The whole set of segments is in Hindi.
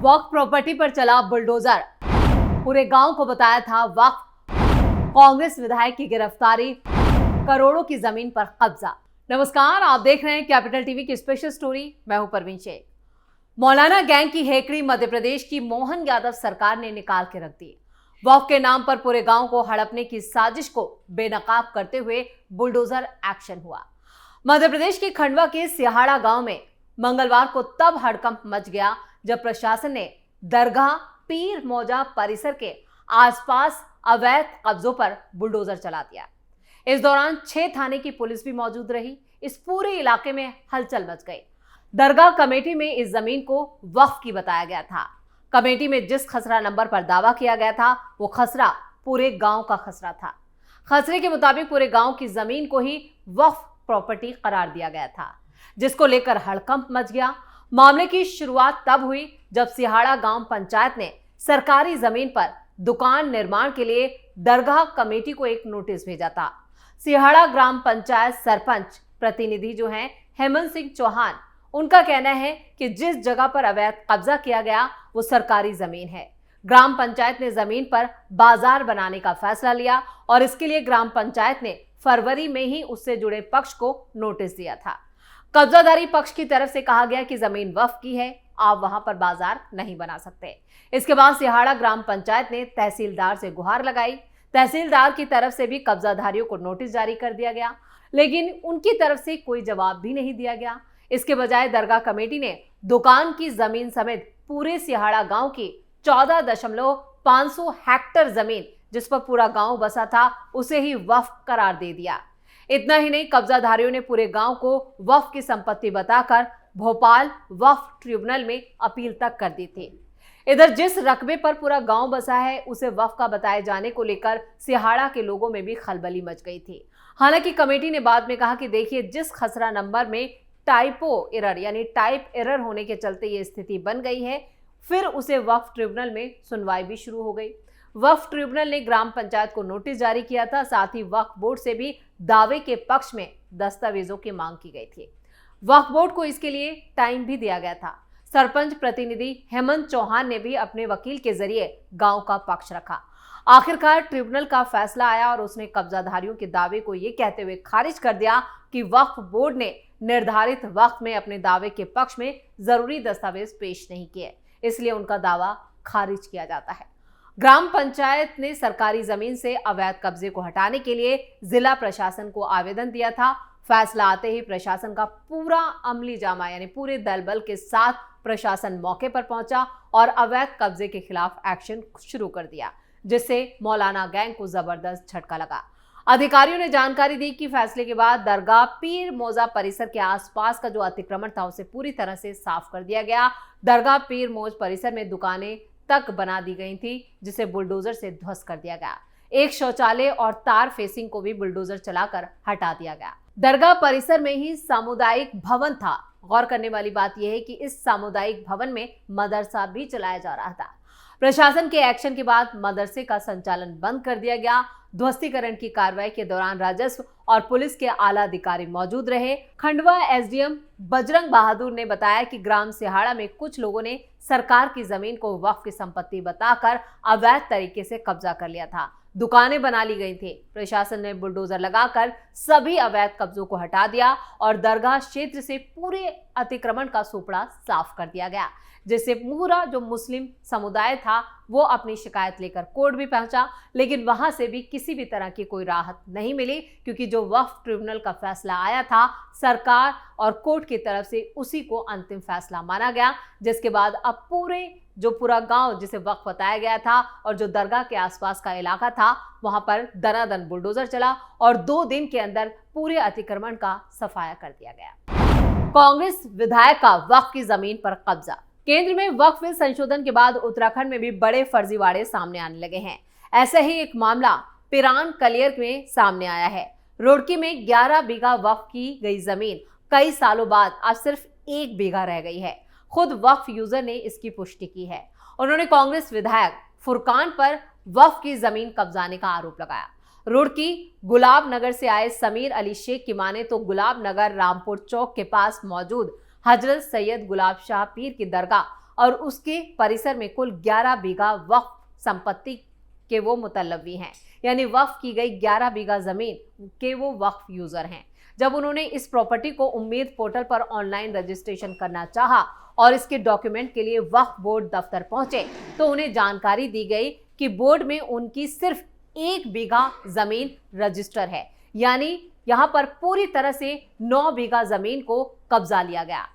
वक्फ प्रॉपर्टी पर चला बुलडोजर, पूरे गांव को बताया था वक्फ। कांग्रेस विधायक की गिरफ्तारी, करोड़ों की जमीन पर कब्जा। नमस्कार, आप देख रहे हैं कैपिटल टीवी की स्पेशल स्टोरी। मैं हूं परवीन शेख। मौलाना गैंग की हेकड़ी मध्य प्रदेश की मोहन यादव सरकार ने निकाल के रख दी। वक्फ के नाम पर पूरे गांव को हड़पने की साजिश को बेनकाब करते हुए बुलडोजर एक्शन हुआ। मध्य प्रदेश के खंडवा के सिहाड़ा गांव में मंगलवार को तब हड़कंप मच गया जब प्रशासन ने दरगाह पीर मौजा परिसर के आसपास अवैध कब्जों पर बुलडोजर चला दिया। इस दौरान 6 थाने की पुलिस भी मौजूद रही। इस पूरे इलाके में हलचल मच गई। दरगाह कमेटी में इस जमीन को वक्फ की बताया गया था। कमेटी में जिस खसरा नंबर पर दावा किया गया था वो खसरा पूरे गांव का खसरा था। खसरे के मुताबिक पूरे गांव की जमीन को ही वक्फ प्रॉपर्टी करार दिया गया था, जिसको लेकर हड़कंप मच गया। मामले की शुरुआत तब हुई जब सिहाड़ा गांव पंचायत ने सरकारी जमीन पर दुकान निर्माण के लिए दरगाह कमेटी को एक नोटिस भेजा था। सिहाड़ा ग्राम पंचायत सरपंच प्रतिनिधि जो हैं हेमंत सिंह चौहान, उनका कहना है कि जिस जगह पर अवैध कब्जा किया गया वो सरकारी जमीन है। ग्राम पंचायत ने जमीन पर बाजार बनाने का फैसला लिया और इसके लिए ग्राम पंचायत ने फरवरी में ही उससे जुड़े पक्ष को नोटिस दिया था। कब्जाधारी पक्ष की तरफ से कहा गया कि जमीन वक्फ की है, आप वहां पर बाजार नहीं बना सकते। इसके बाद सिहाड़ा ग्राम पंचायत ने तहसीलदार से गुहार लगाई। तहसीलदार की तरफ से भी कब्जाधारियों को नोटिस जारी कर दिया गया, लेकिन उनकी तरफ से कोई जवाब भी नहीं दिया गया। इसके बजाय दरगाह कमेटी ने दुकान की जमीन समेत पूरे सिहाड़ा गांव की 14.500 हेक्टेयर जमीन, जिस पर पूरा गांव बसा था, उसे ही वक्फ करार दे दिया। इतना ही नहीं, कब्जाधारियों ने पूरे गांव को वक्फ की संपत्ति बताकर भोपाल वक्फ ट्रिब्यूनल में अपील तक कर दी थी। इधर जिस रकबे पर पूरा गांव बसा है उसे वक्फ का बताए जाने को लेकर सिहाड़ा के लोगों में भी खलबली मच गई थी। हालांकि कमेटी ने बाद में कहा कि देखिए, जिस खसरा नंबर में टाइप एरर होने के चलते ये स्थिति बन गई है, फिर उसे वक्फ ट्रिब्यूनल में सुनवाई भी शुरू हो गई। वक्फ ट्रिब्यूनल ने ग्राम पंचायत को नोटिस जारी किया था। साथ ही वक्फ बोर्ड से भी दावे के पक्ष में दस्तावेजों की मांग की गई थी। वक्फ बोर्ड को इसके लिए टाइम भी दिया गया था। सरपंच प्रतिनिधि हेमंत चौहान ने भी अपने वकील के जरिए गांव का पक्ष रखा। आखिरकार ट्रिब्यूनल का फैसला आया और उसने कब्जाधारियों के दावे को ये कहते हुए खारिज कर दिया कि वक्फ बोर्ड ने निर्धारित वक्त में अपने दावे के पक्ष में जरूरी दस्तावेज पेश नहीं किए, इसलिए उनका दावा खारिज किया जाता है। ग्राम पंचायत ने सरकारी जमीन से अवैध कब्जे को हटाने के लिए जिला प्रशासन को आवेदन दिया था। फैसला आते ही प्रशासन का पूरा अमली जामा यानी पूरे दल बल के साथ प्रशासन मौके पर पहुंचा और अवैध कब्जे के खिलाफ एक्शन शुरू कर दिया, जिससे मौलाना गैंग को जबरदस्त झटका लगा। अधिकारियों ने जानकारी दी कि फैसले के बाद दरगाह पीर मौजा परिसर के आसपास का जो अतिक्रमण था उसे पूरी तरह से साफ कर दिया गया। दरगाह पीर मौज परिसर में दुकानें तक बना दी गई थी, जिसे बुलडोजर से ध्वस्त कर दिया गया। एक शौचालय और तार फेसिंग को भी बुलडोजर चलाकर हटा दिया गया। दरगाह परिसर में ही सामुदायिक भवन था। गौर करने वाली बात यह है कि इस सामुदायिक भवन में मदरसा भी चलाया जा रहा था। प्रशासन के एक्शन के बाद मदरसे का संचालन बंद कर दिया गया। ध्वस्तीकरण की कार्रवाई के दौरान राजस्व और पुलिस के आला अधिकारी मौजूद रहे। खंडवा एसडीएम बजरंग बहादुर ने बताया कि ग्राम सिहाड़ा में कुछ लोगों ने सरकार की जमीन को वक्फ की संपत्ति बताकर अवैध तरीके से कब्जा कर लिया था। दुकानें बना ली गई थी। प्रशासन ने बुलडोजर लगाकर सभी अवैध कब्जों को हटा दिया और दरगाह क्षेत्र से पूरे अतिक्रमण का सुपड़ा साफ कर दिया गया, जिससे पूरा जो मुस्लिम समुदाय था वो अपनी शिकायत लेकर कोर्ट भी पहुंचा, लेकिन वहां से भी किसी भी तरह की कोई राहत नहीं मिली, क्योंकि जो वक्फ ट्रिब्यूनल का फैसला आया था सरकार और कोर्ट की तरफ से उसी को अंतिम फैसला माना गया। जिसके बाद अब पूरा गांव जिसे वक्फ बताया गया था और जो दरगाह के आसपास का इलाका था वहां पर दनादन बुलडोजर चला और 2 दिन के अंदर पूरे अतिक्रमण का सफाया कर दिया गया। कांग्रेस विधायक का वक्फ की जमीन पर कब्जा। केंद्र में वक्फ संशोधन के बाद उत्तराखंड में भी बड़े फर्जीवाड़े सामने आने लगे हैं। ऐसा ही एक मामला पिरान कलियर में सामने आया है। रुड़की में 11 बीघा वक्फ की गई जमीन कई सालों बाद अब सिर्फ 1 बीघा रह गई है। खुद वक्फ यूजर ने इसकी पुष्टि की है। उन्होंने कांग्रेस विधायक फुरकान पर वक्फ की जमीन कब्जाने का आरोप लगाया। रुड़की गुलाब नगर से आए समीर अली शेख की माने तो गुलाब नगर रामपुर चौक के पास मौजूद हजरत सैयद गुलाब शाह पीर की दरगाह और उसके परिसर में कुल 11 बीघा वक्फ संपत्ति के वो मुतल्लवी हैं, यानी वक्फ की गई 11 बीघा जमीन के वो वक्फ यूजर हैं। जब उन्होंने इस प्रॉपर्टी को उम्मीद पोर्टल पर ऑनलाइन रजिस्ट्रेशन करना चाहा और इसके डॉक्यूमेंट के लिए वक्फ बोर्ड दफ्तर पहुंचे तो उन्हें जानकारी दी गई कि बोर्ड में उनकी सिर्फ 1 बीघा जमीन रजिस्टर है, यानी यहां पर पूरी तरह से 9 बीघा जमीन को कब्जा लिया गया।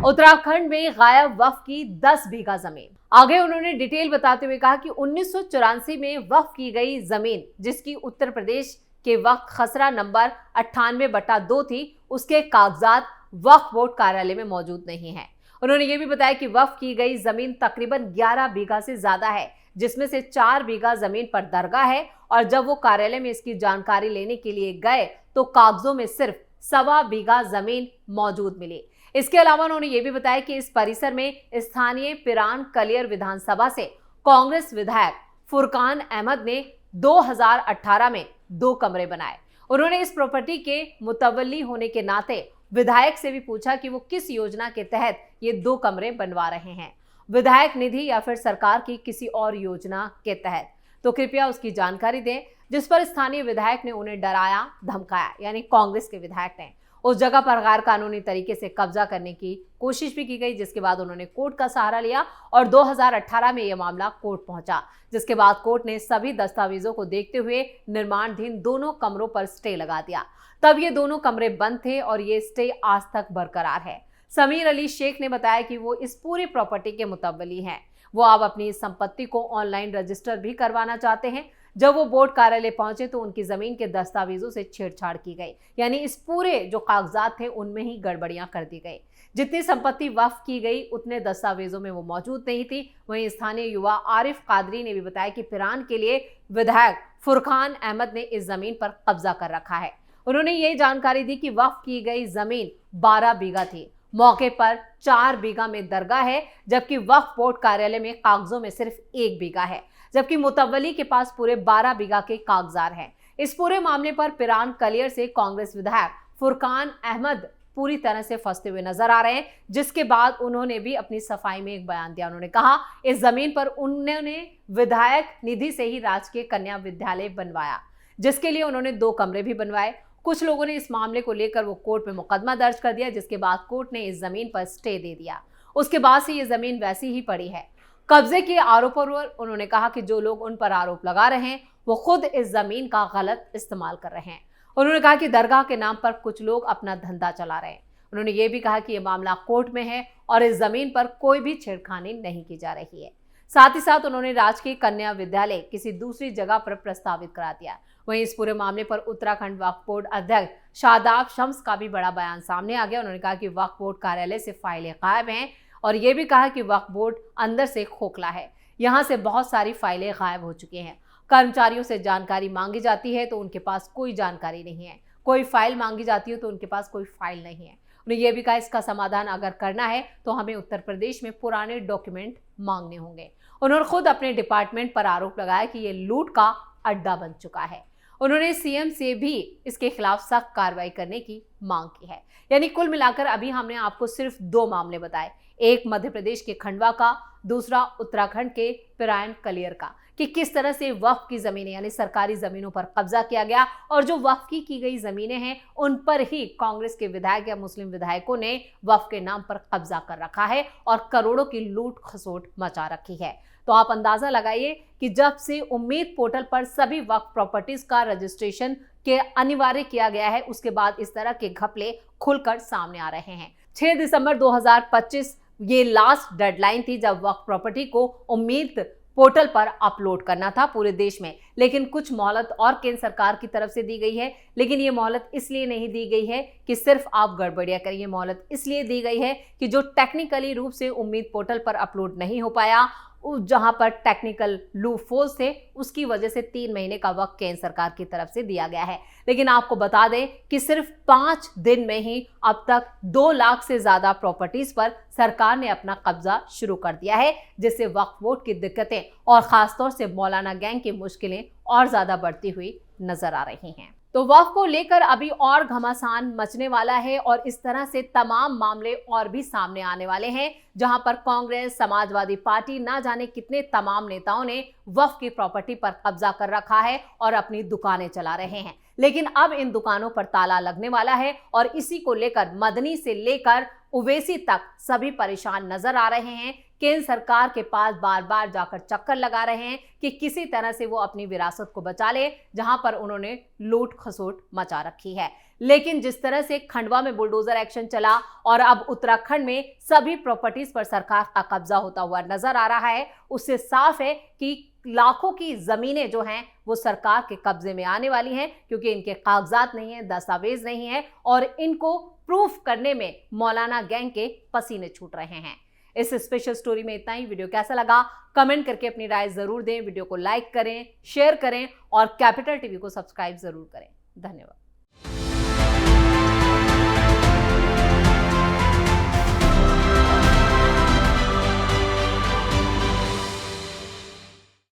उत्तराखंड में गायब वक्फ की 10 बीघा जमीन। आगे उन्होंने डिटेल बताते हुए कहा कि 1984 में वक्फ की गई जमीन, जिसकी उत्तर प्रदेश के वक्त खसरा नंबर 98/2 थी, उसके कागजात वक्फ बोर्ड कार्यालय में मौजूद नहीं है। उन्होंने ये भी बताया कि वक्फ की गई जमीन तकरीबन 11 बीघा से ज्यादा है, जिसमें से 4 बीघा जमीन पर दरगाह है, और जब वो कार्यालय में इसकी जानकारी लेने के लिए गए तो कागजों में सिर्फ 1.25 बीघा जमीन मौजूद मिली। इसके अलावा उन्होंने ये भी बताया कि इस परिसर में स्थानीय पिरान कलियर विधानसभा से कांग्रेस विधायक फुरकान अहमद ने 2018 में 2 कमरे बनाए। उन्होंने इस प्रॉपर्टी के मुतवल्ली होने के नाते विधायक से भी पूछा कि वो किस योजना के तहत ये 2 कमरे बनवा रहे हैं, विधायक निधि या फिर सरकार की किसी और योजना के तहत, तो कृपया उसकी जानकारी दें। जिस पर स्थानीय विधायक ने उन्हें डराया धमकाया, यानी कांग्रेस के विधायक ने। उस जगह पर गैर कानूनी तरीके से कब्जा करने की कोशिश भी की गई, जिसके बाद उन्होंने कोर्ट का सहारा लिया और 2018 में यह मामला कोर्ट पहुंचा, जिसके बाद कोर्ट ने सभी दस्तावेजों को देखते हुए निर्माणाधीन दोनों कमरों पर स्टे लगा दिया। तब ये दोनों कमरे बंद थे और ये स्टे आज तक बरकरार है। समीर अली शेख ने बताया कि वो इस पूरी प्रॉपर्टी के मुतवल्ली हैं। वो अब अपनी इस संपत्ति को ऑनलाइन रजिस्टर भी करवाना चाहते हैं। जब वो बोर्ड कार्यालय पहुंचे तो उनकी जमीन के दस्तावेजों से छेड़छाड़ की गई, यानी इस पूरे जो कागजात थे उनमें ही गड़बड़ियां कर दी गई। जितनी संपत्ति वक्फ की गई उतने दस्तावेजों में वो मौजूद नहीं थी। वहीं स्थानीय युवा आरिफ कादरी ने भी बताया कि पिरान के लिए विधायक फुरकान अहमद ने इस जमीन पर कब्जा कर रखा है। उन्होंने ये जानकारी दी कि वक्फ की गई जमीन 12 बीघा थी, मौके पर 4 बीघा में दरगाह है, जबकि वक्फ बोर्ड कार्यालय में कागजों में सिर्फ 1 बीघा है, जबकि मुतवल्ली के पास पूरे 12 बीघा के कागजात हैं। इस पूरे मामले पर पिरान कलियर से कांग्रेस विधायक फुरकान अहमद पूरी तरह से फंसते हुए नजर आ रहे हैं, जिसके बाद उन्होंने भी अपनी सफाई में एक बयान दिया। उन्होंने कहा इस जमीन पर उन्होंने विधायक निधि से ही राजकीय कन्या विद्यालय बनवाया, जिसके लिए उन्होंने 2 कमरे भी बनवाए। कुछ लोगों ने इस मामले को लेकर वो कोर्ट में मुकदमा दर्ज कर दिया, जिसके बाद कोर्ट ने इस जमीन पर स्टे दे दिया। उसके बाद से ये जमीन वैसी ही पड़ी है। कब्जे के आरोपों पर उन्होंने कहा कि जो लोग उन पर आरोप लगा रहे हैं वो खुद इस जमीन का गलत इस्तेमाल कर रहे हैं। उन्होंने कहा कि दरगाह के नाम पर कुछ लोग अपना धंधा चला रहे हैं। उन्होंने ये भी कहा कि यह मामला कोर्ट में है और इस जमीन पर कोई भी छेड़खानी नहीं की जा रही है। साथ ही साथ उन्होंने राजकीय कन्या विद्यालय किसी दूसरी जगह पर प्रस्तावित करा दिया। वहीं इस पूरे मामले पर उत्तराखंड वक्फ बोर्ड अध्यक्ष शादाब शम्स का भी बड़ा बयान सामने आ गया। उन्होंने कहा कि वक्फ बोर्ड कार्यालय से फाइलें गायब हैं और ये भी कहा कि वक्फ बोर्ड अंदर से खोखला है, यहाँ से बहुत सारी फाइलें गायब हो चुकी हैं। कर्मचारियों से जानकारी मांगी जाती है तो उनके पास कोई जानकारी नहीं है, कोई फाइल मांगी जाती है तो उनके पास कोई फाइल नहीं है। उन्हें यह भी कहा इसका समाधान अगर करना है तो हमें उत्तर प्रदेश में पुराने डॉक्यूमेंट मांगने होंगे। उन्होंने खुद अपने डिपार्टमेंट पर आरोप लगाया कि ये लूट का अड्डा बन चुका है। उन्होंने सीएम से भी इसके खिलाफ सख्त कार्रवाई करने की मांग की है। यानी कुल मिलाकर अभी हमने आपको सिर्फ 2 मामले बताए, एक मध्य प्रदेश के खंडवा का, दूसरा उत्तराखंड के पिरान कलियर का, कि किस तरह से वक्फ की जमीनें यानी सरकारी जमीनों पर कब्जा किया गया और जो वक्फ की गई जमीनें हैं उन पर ही कांग्रेस के विधायक या मुस्लिम विधायकों ने वक्फ के नाम पर कब्जा कर रखा है और करोड़ों की लूट खसोट मचा रखी है। तो आप अंदाजा लगाइए कि जब से उम्मीद पोर्टल पर सभी वक्फ प्रॉपर्टीज का रजिस्ट्रेशन के अनिवार्य किया गया है, उसके बाद इस तरह के घपले खुलकर सामने आ रहे हैं। 6 दिसंबर 2025 ये लास्ट डेडलाइन थी जब वक्फ प्रॉपर्टी को उम्मीद पोर्टल पर अपलोड करना था पूरे देश में, लेकिन कुछ मोहलत और केंद्र सरकार की तरफ से दी गई है। लेकिन ये मोहलत इसलिए नहीं दी गई है कि सिर्फ आप गड़बड़ियां करिए, मोहलत इसलिए दी गई है कि जो टेक्निकली रूप से उम्मीद पोर्टल पर अपलोड नहीं हो पाया, जहां पर टेक्निकल लूपहोल्स थे, उसकी वजह से 3 महीने का वक्त केंद्र सरकार की तरफ से दिया गया है। लेकिन आपको बता दें कि सिर्फ 5 दिन में ही अब तक 2 लाख से ज्यादा प्रॉपर्टीज पर सरकार ने अपना कब्जा शुरू कर दिया है, जिससे वक्फ बोर्ड की दिक्कतें और खासतौर से मौलाना गैंग की मुश्किलें और ज्यादा बढ़ती हुई नजर आ रही हैं। तो वक्फ को लेकर अभी और घमासान मचने वाला है और इस तरह से तमाम मामले और भी सामने आने वाले हैं, जहां पर कांग्रेस, समाजवादी पार्टी, ना जाने कितने तमाम नेताओं ने वक्फ की प्रॉपर्टी पर कब्जा कर रखा है और अपनी दुकानें चला रहे हैं। लेकिन अब इन दुकानों पर ताला लगने वाला है और इसी को लेकर मदनी से लेकर ओवैसी तक सभी परेशान नजर आ रहे हैं। केंद्र सरकार के पास बार बार जाकर चक्कर लगा रहे हैं कि किसी तरह से वो अपनी विरासत को बचा ले, जहां पर उन्होंने लूट खसोट मचा रखी है। लेकिन जिस तरह से खंडवा में बुलडोजर एक्शन चला और अब उत्तराखंड में सभी प्रॉपर्टीज पर सरकार का कब्जा होता हुआ नजर आ रहा है, उससे साफ है कि लाखों की जमीनें जो हैं वो सरकार के कब्जे में आने वाली हैं, क्योंकि इनके कागजात नहीं है, दस्तावेज नहीं है और इनको प्रूफ करने में मौलाना गैंग के पसीने छूट रहे हैं। इस स्पेशल स्टोरी में इतना ही। वीडियो कैसा लगा कमेंट करके अपनी राय जरूर दें। वीडियो को लाइक करें, शेयर करें और कैपिटल टीवी को सब्सक्राइब जरूर करें। धन्यवाद।